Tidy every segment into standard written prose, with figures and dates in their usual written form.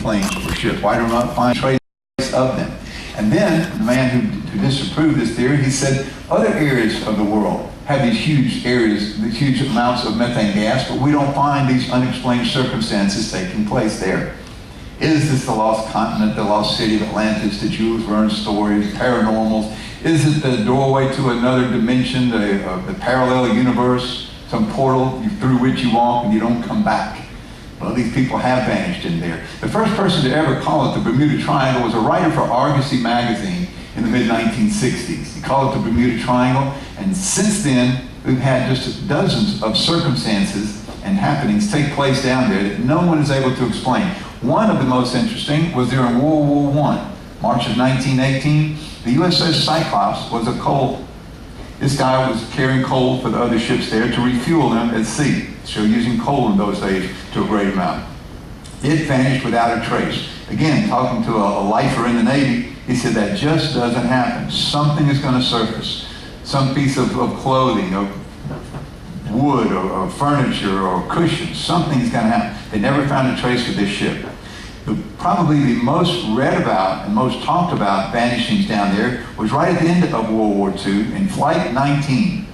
planes or ships? Why do we not find trace of them? And then the man who disapproved this theory, he said other areas of the world have these huge areas, these huge amounts of methane gas, but we don't find these unexplained circumstances taking place there. Is this the lost continent, the lost city of Atlantis, the Jules Verne stories, paranormals? Is it the doorway to another dimension, the parallel universe, some portal through which you walk and you don't come back? Well, these people have vanished in there. The first person to ever call it the Bermuda Triangle was a writer for Argosy magazine in the mid-1960s. He called it the Bermuda Triangle, and since then, we've had just dozens of circumstances and happenings take place down there that no one is able to explain. One of the most interesting was during World War I, March of 1918. The USS Cyclops was a coal. This guy was carrying coal for the other ships there to refuel them at sea. So using coal in those days to a great amount. It vanished without a trace. Again, talking to a lifer in the Navy, he said that just doesn't happen. Something is going to surface. Some piece of clothing, of wood, or furniture, or cushions. Something's going to happen. They never found a trace of this ship. Probably the most read about and most talked about vanishings down there was right at the end of World War II in Flight 19.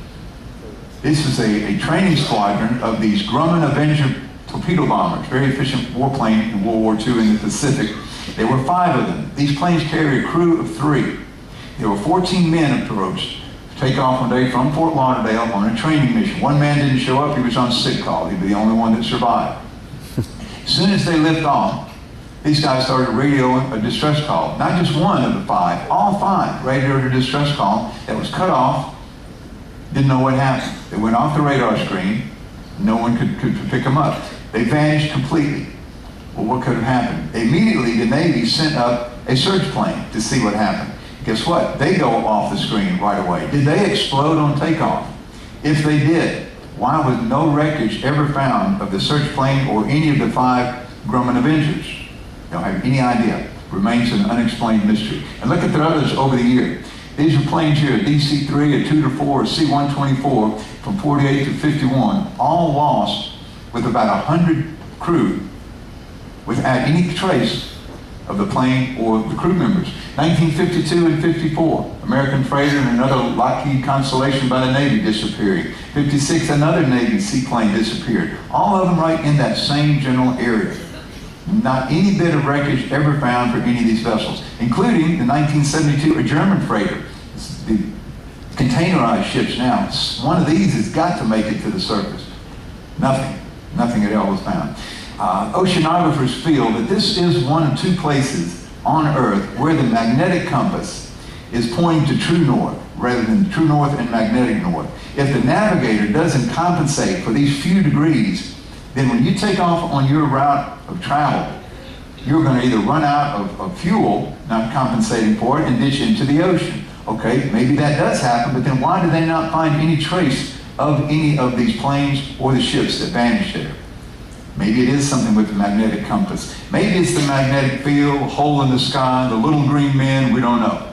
This is a training squadron of these Grumman Avenger torpedo bombers, very efficient warplane in World War II in the Pacific. There were 5 of them. These planes carry a crew of 3. There were 14 men approached to take off one day from Fort Lauderdale on a training mission. One man didn't show up. He was on sick call. He was the only one that survived. As soon as they lift off, these guys started radioing a distress call. Not just one of the 5, all 5 radioed a distress call that was cut off. Didn't know what happened. They went off the radar screen. No one could pick them up. They vanished completely. Well, what could have happened? Immediately, the Navy sent up a search plane to see what happened. Guess what? They go off the screen right away. Did they explode on takeoff? If they did, why was no wreckage ever found of the search plane or any of the 5 Grumman Avengers? Don't have any idea. Remains an unexplained mystery. And look at the others over the year. These are planes here, a DC-3, a 2-4, a C-124, from 48 to 51, all lost with about 100 crew without any trace of the plane or the crew members. 1952 and 54, American freighter and another Lockheed Constellation by the Navy disappearing. 56, another Navy seaplane disappeared. All of them right in that same general area. Not any bit of wreckage ever found for any of these vessels, including the 1972, a German freighter. The containerized ships now. One of these has got to make it to the surface. Nothing at all was found. Oceanographers feel that this is one of 2 places on Earth where the magnetic compass is pointing to true north rather than true north and magnetic north. If the navigator doesn't compensate for these few degrees, then when you take off on your route of travel, you're going to either run out of fuel, not compensating for it, and ditch into the ocean. Okay, maybe that does happen, but then why do they not find any trace of any of these planes or the ships that vanished there? Maybe it is something with the magnetic compass. Maybe it's the magnetic field, hole in the sky, the little green men, we don't know.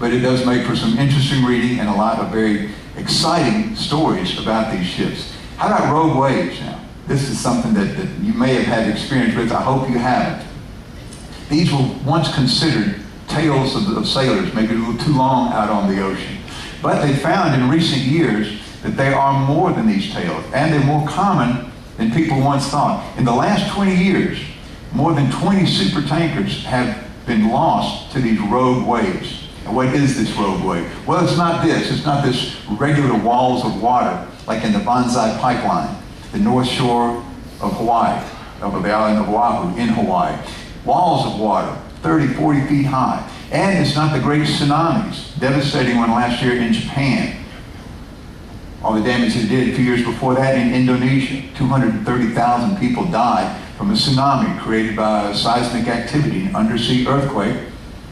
But it does make for some interesting reading and a lot of very exciting stories about these ships. How about rogue waves now? This is something that you may have had experience with. I hope you haven't. These were once considered tales of sailors, maybe a little too long out on the ocean. But they found in recent years that they are more than these tales, and they're more common than people once thought. In the last 20 years, more than 20 super tankers have been lost to these rogue waves. And what is this rogue wave? Well, it's not this. It's not this regular walls of water like in the Banzai Pipeline, the north shore of Hawaii, of the island of Oahu in Hawaii. Walls of water, 30, 40 feet high. And it's not the great tsunamis, devastating one last year in Japan. All the damage it did a few years before that in Indonesia. 230,000 people died from a tsunami created by a seismic activity, an undersea earthquake,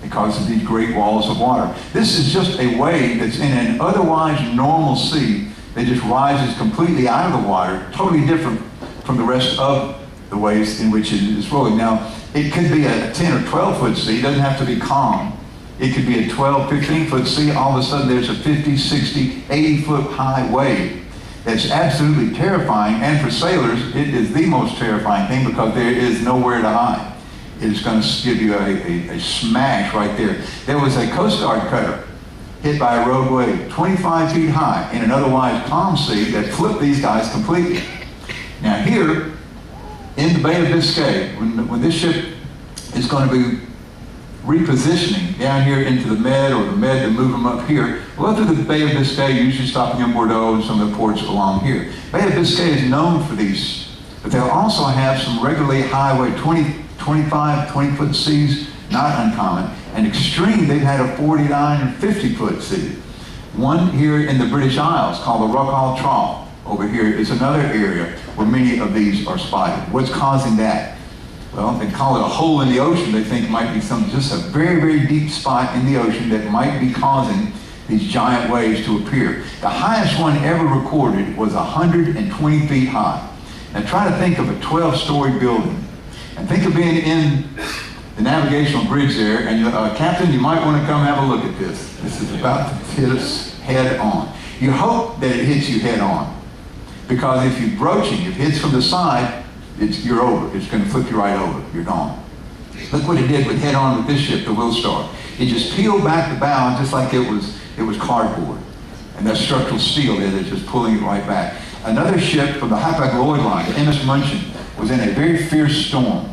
because of these great walls of water. This is just a wave that's in an otherwise normal sea that just rises completely out of the water, totally different from the rest of the waves in which it is rolling. Now, it could be a 10 or 12 foot sea, it doesn't have to be calm. It could be a 12, 15 foot sea, all of a sudden there's a 50, 60, 80 foot high wave. That's absolutely terrifying, and for sailors, it is the most terrifying thing because there is nowhere to hide. it is going to give you a smash right there. There was a Coast Guard cutter hit by a rogue wave 25 feet high in an otherwise calm sea that flipped these guys completely. Now here, in the Bay of Biscay, when this ship is going to be repositioning down here into the Med, or the Med to move them up here, well, through the Bay of Biscay, usually stopping in Bordeaux and some of the ports along here. Bay of Biscay is known for these, but they'll also have some regularly highway 20-foot seas, not uncommon, and extreme, they've had a 49 and 50-foot sea. One here in the British Isles called the Rockall Trough over here is another area where many of these are spotted. What's causing that? Well, they call it a hole in the ocean. They think it might be just a very, very deep spot in the ocean that might be causing these giant waves to appear. The highest one ever recorded was 120 feet high. Now try to think of a 12-story building, and think of being in the navigational bridge there, and Captain, you might want to come have a look at this. This is about to hit us head on. You hope that it hits you head on, because if you're broaching, if it hits from the side, you're over. It's going to flip you right over. You're gone. Look what it did with head on with this ship, the Wilstar. It just peeled back the bow just like it was cardboard. And that structural steel there that's just pulling it right back. Another ship from the Hapag-Lloyd line, the MS Munchen, was in a very fierce storm.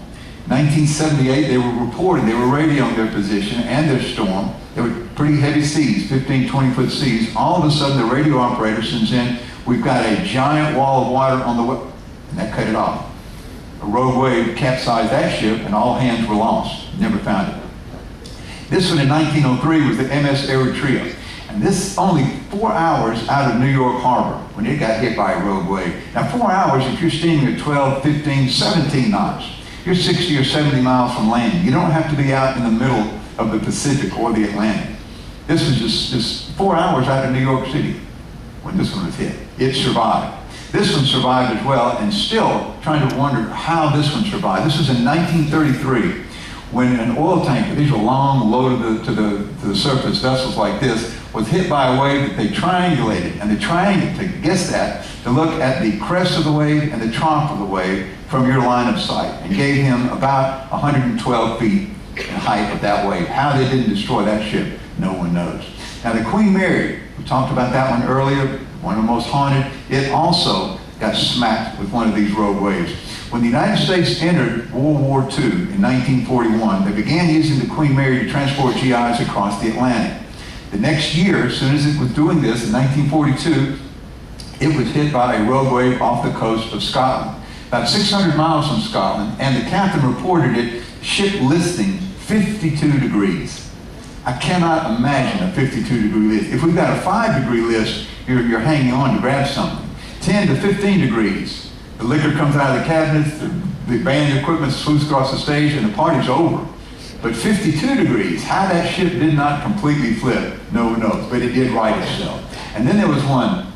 1978, they were reporting, they were radioing their position and their storm. They were pretty heavy seas, 15, 20-foot seas. All of a sudden, the radio operator sends in, we've got a giant wall of water on the way, and that cut it off. A rogue wave capsized that ship, and all hands were lost. Never found it. This one in 1903 was the MS Eritrea. And this only 4 hours out of New York Harbor when it got hit by a rogue wave. Now 4 hours, if you're steaming at 12, 15, 17 knots, you're 60 or 70 miles from land. You don't have to be out in the middle of the Pacific or the Atlantic. This was just 4 hours out of New York City when this one was hit. It survived. This one survived as well, and still trying to wonder how this one survived. This was in 1933 when an oil tanker, these were long loaded to the surface vessels like this, was hit by a wave that they triangulated. And they triangulated, to guess that, to look at the crest of the wave and the trough of the wave from your line of sight, and gave him about 112 feet in height of that wave. How they didn't destroy that ship, no one knows. Now the Queen Mary, we talked about that one earlier, one of the most haunted, it also got smacked with one of these rogue waves. When the United States entered World War II in 1941, they began using the Queen Mary to transport GIs across the Atlantic. The next year, as soon as it was doing this, in 1942, it was hit by a rogue wave off the coast of Scotland, about 600 miles from Scotland, and the captain reported it, ship listing 52 degrees. I cannot imagine a 52-degree list. If we've got a 5-degree list, you're hanging on to grab something. 10 to 15 degrees. The liquor comes out of the cabinets, the band equipment swoops across the stage, and the party's over. But 52 degrees, how that ship did not completely flip, no one knows, but it did right itself. And then there was one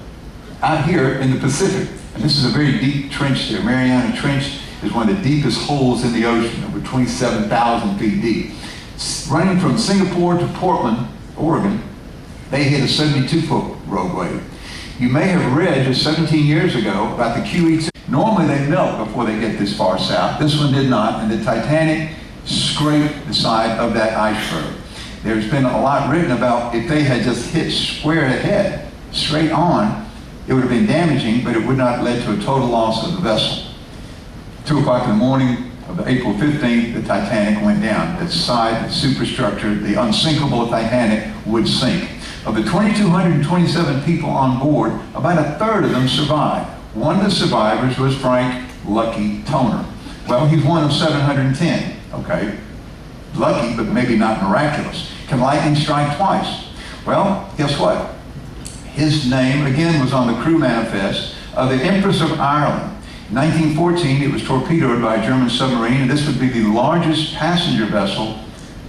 out here in the Pacific, and this is a very deep trench there. Mariana Trench is one of the deepest holes in the ocean, over 27,000 feet deep. Running from Singapore to Portland, Oregon, they hit a 72-foot rogue wave. You may have read just 17 years ago about the QE2. Normally they melt before they get this far south. This one did not, and the Titanic scraped the side of that iceberg. There's been a lot written about if they had just hit square ahead, straight on, it would have been damaging, but it would not have led to a total loss of the vessel. 2 o'clock in the morning of April 15th, the Titanic went down. That side, the superstructure, the unsinkable Titanic would sink. Of the 2,227 people on board, about a third of them survived. One of the survivors was Frank Lucky Toner. Well, he's one of 710. Okay, lucky, but maybe not miraculous. Can lightning strike twice? Well, guess what? His name, again, was on the crew manifest of the Empress of Ireland. In 1914, it was torpedoed by a German submarine, and this would be the largest passenger vessel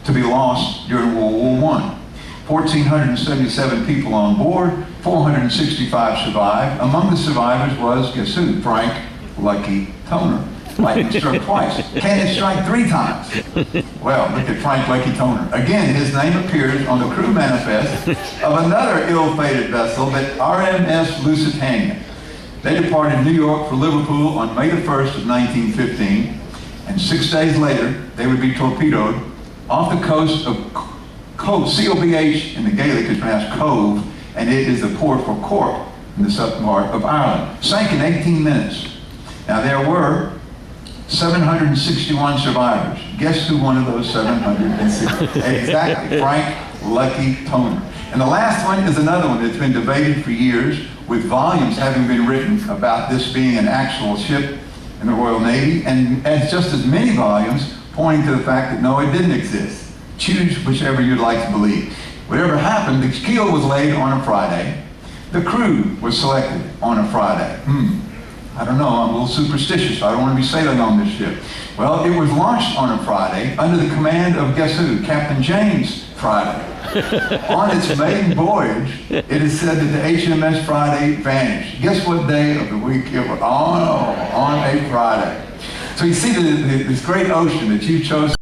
to be lost during World War I. 1,477 people on board, 465 survived. Among the survivors was, guess who? Frank Lucky Toner. Lightning struck twice. Can it strike 3 times? Well, look at Frank Lucky Toner. Again, his name appears on the crew manifest of another ill-fated vessel, the RMS Lusitania. They departed New York for Liverpool on May the 1st of 1915, and 6 days later, they would be torpedoed off the coast of Cove, C-O-V-H in the Gaelic is pronounced Cove, and it is the port for Cork in the southern part of Ireland. Sank in 18 minutes. Now there were 761 survivors. Guess who one of those 760? Exactly, Frank Lucky Toner. And the last one is another one that's been debated for years, with volumes having been written about this being an actual ship in the Royal Navy, and just as many volumes pointing to the fact that no, it didn't exist. Choose whichever you'd like to believe. Whatever happened, the keel was laid on a Friday. The crew was selected on a Friday. I don't know, I'm a little superstitious. I don't want to be sailing on this ship. Well, it was launched on a Friday under the command of guess who? Captain James Friday. On its maiden voyage, it is said that the HMS Friday vanished. Guess what day of the week it was? On a Friday. So you see this great ocean that you chose